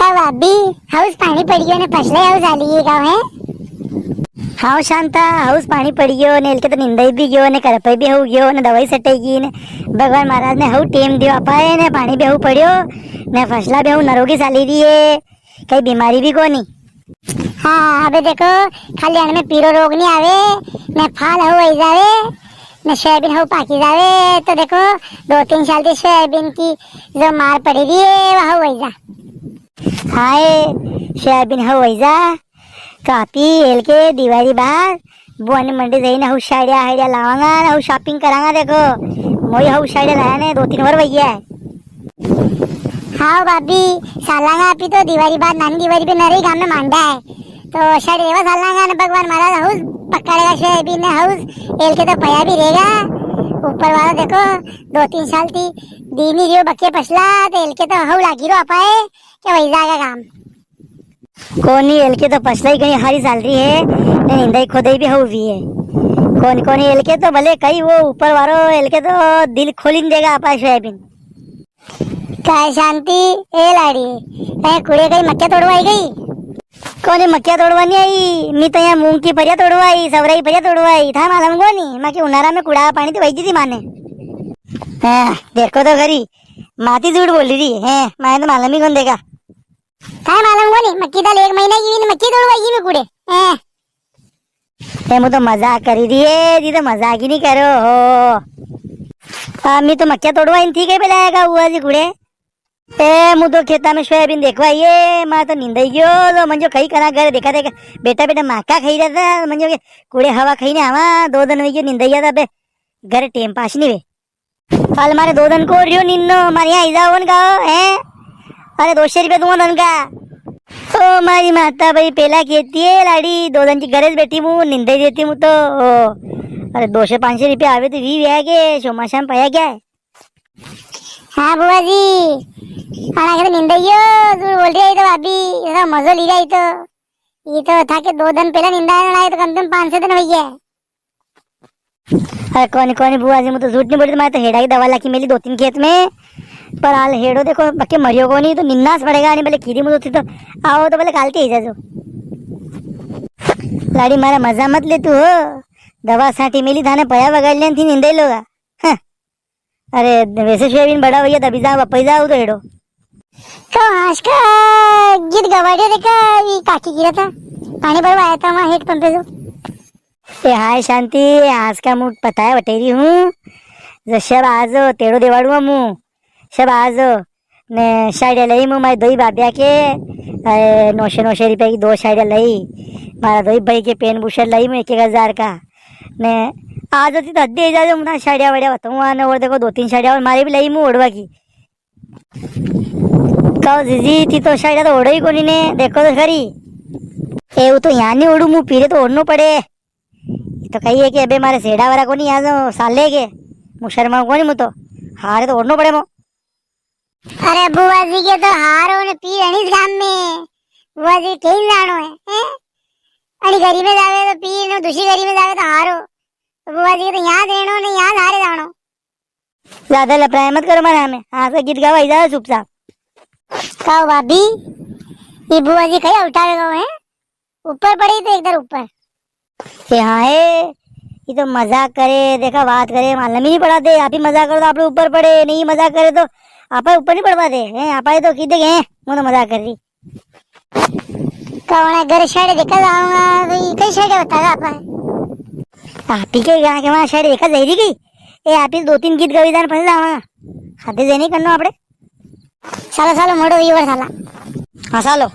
का भाभी हाऊस पाणी पड़ी गयो ने फसले हाऊस आली है गाव है। हाँ शांता हाउस पानी पड़ी गयो ने एलके तो निंदाई भी गयो ने करपाई भी हो गयो ने दवाई सटेगी ने भगवान महाराज ने हाउ टेम दियो अपाए ने पानी भी हाउ पड़ियो ने फसला भी हाउ नरोगी साली रही है कई बीमारी भी कोनी। हाँ अबे देखो खाली अन्न में पीरो रोग नहीं आवे ने फाल हाउ आई जावे ने सोयाबीन हाउ पाकी जावे तो देखो 2-3 साल की सोयाबीन की जो मार पड़ी रही है वह हाउ आई जा। हाय सोयाबीन हाउ आई जा कापी एलके दिवाली बाद बुआनी मंडी जाइने हाउ साड़िया हाड़िया लावांगा ने हाउ शॉपिंग करांगा देखो मोई हाउ साड़िया लाया ने 2-3 बार भैया है। हाँ भाभी सालांगा अभी तो दिवाली बाद नानी दिवाली पे नरे गांव में मांडा है तो शायद एवा सालांगा ने भगवान महाराज हाउस पकड़ेगा सोयाबीन ने हाउस एल के तो पया भी रहेगा ऊपर वाला देखो 2-3 साल की दीनी रियो बच्चे पछला तो एल के तो हाउ लागी रो अपाए क्या वही जाएगा काम कोनी एलके तो पछला ही कहीं हारी सैलरी है ने निंदाई खोदाई भी हाउ भी है कोनी कोनी एलके तो भले कई वो ऊपर वारो एलके तो दिल खोलिन देगा अपा सोयाबीन। काय शांति ए लाड़ी कहीं कुड़े कहीं मक्या तोड़वाई गई कोनी मक्या तोड़वानी आई मी तो यहाँ मूंग की परिया तोड़वाई सवराई परिया तोड़वाई था मालूम कोनी माँ की उनारा में कुड़ा पानी तो वही थी माने। हाँ देखो तो खरी माती झूठ बोल रही है मैं तो मालूम ही कौन देगा काय मालूम कोनी मक्की दाल 1 महीना की मक्की तोड़वाई में कुड़े ए मु तो मजाक करी रही है दी तो मजाक ही नहीं करो हो मी तो मक्या तोड़वाई थी कहीं पहले आएगा हुआ जी कुड़े ए मु तो खेता में सोयाबीन देखवाइए मैं तो निंदाई गयो तो मंजो कहीं करा घर देखा देखा बेटा बेटा माका खाई रहा था मंजो के कुड़े हवा खाई ने आवा 2 दिन हुई गयो निंदाई था बे घर टेम पास नहीं वे कल मारे 2 दिन को रियो निन्नो मारे यहाँ इजाओ का है अरे 200 रुपये दूंगा धन का ओ मारी माता भाई पहला कहती है लाड़ी 2 दिन की गरज बैठी मु निंदाई देती हूँ तो अरे 200-500 रुपये आवे तो वी व्या के शोमा शाम पाया क्या है। हाँ बुआ जी खाना के निंदाइयो तू बोल रही है तो भाभी इतना मजो ली रही तो ये तो था कि 2 दिन पहले निंदा है तो कम से कम 5-6 दिन हो गया। अरे कौन कौन बुआ जी मुझे झूठ नहीं बोली तो मैं तो हेड़ा की दवा लाके मिली 2-3 खेत में पर हाल हेड़ो देखो बक्के मरियो को नहीं तो निन्नास पड़ेगा नहीं भले खीरी मुझे थी तो आओ तो भले कालते ही जाओ लाड़ी मारा मजा मत ले तू हो दवा साठी मिली थाने पया बगाड़ लेन थी निंदे लोगा अरे वैसे सोयाबीन बड़ा भैया तभी जा वापस जाओ तो हेड़ो तो आज का गीत गवाड़िया देखा ये काकी गिरा था पानी भरवाया था वहाँ हेड पंप पे जो हाय शांति आज का मुझ पता है बटेरी हूँ जो शब आज तेड़ो देवाड़ू मु शब आज ने साड़िया लई मु मारी 2 बाबिया के 900 रुपये की 2 साड़िया लई मारा 2 भाई के पेन बुशर लई मैं 1,000 का ने आज होती तो अद्दे जा मुना साड़िया वाड़िया बताऊँ आने और देखो 2-3 साड़िया और मारी भी लई मु ओढ़वा की कहो जीजी थी तो साड़िया तो ओढ़ो ही कोनी ने देखो तो खरी ए वो तो यहाँ नहीं ओढ़ू मु पीरे तो ओढ़नो पड़े तो कही है कि अबे मारे सेड़ा वाला को नहीं यहाँ साले के मुशरमा को नहीं मु तो हारे तो ओढ़नो पड़े मो। अरे बुआ जी के तो हारो ने पी अनिस गाम में बुआ जी कहीं जानो है अड़ी गरी में जावे तो पी ने दूसरी गरी में जावे तो हारो तो बुआ जी के तो यहाँ देनो ने यहाँ हारे जानो ज्यादा लपराए मत करो मारे हमें हाँ से गीत गावा इधर चुपचाप कहो भाभी ये बुआ जी कहीं उठावे गए हैं ऊपर पड़ी तो इधर ऊपर ये हाँ है ये तो मजाक करे देखा बात करे मालूम ही नहीं पड़ा दे आप ही मजाक करो तो आप लोग ऊपर पड़े नहीं मजाक करे तो आप ऊपर नहीं पड़वा दे हैं आप तो की देखे हैं वो तो मजाक कर रही कौन है घर साइड देखा जाऊंगा तो कई साइड बताएगा आप ही के यहाँ के वहाँ शायद देखा जाएगी की ए आप ही 2-3 गीत गविदान फंस जावा खाते जे नहीं करना आपड़े सालो सालो मोड़ो ये साला हाँ सालो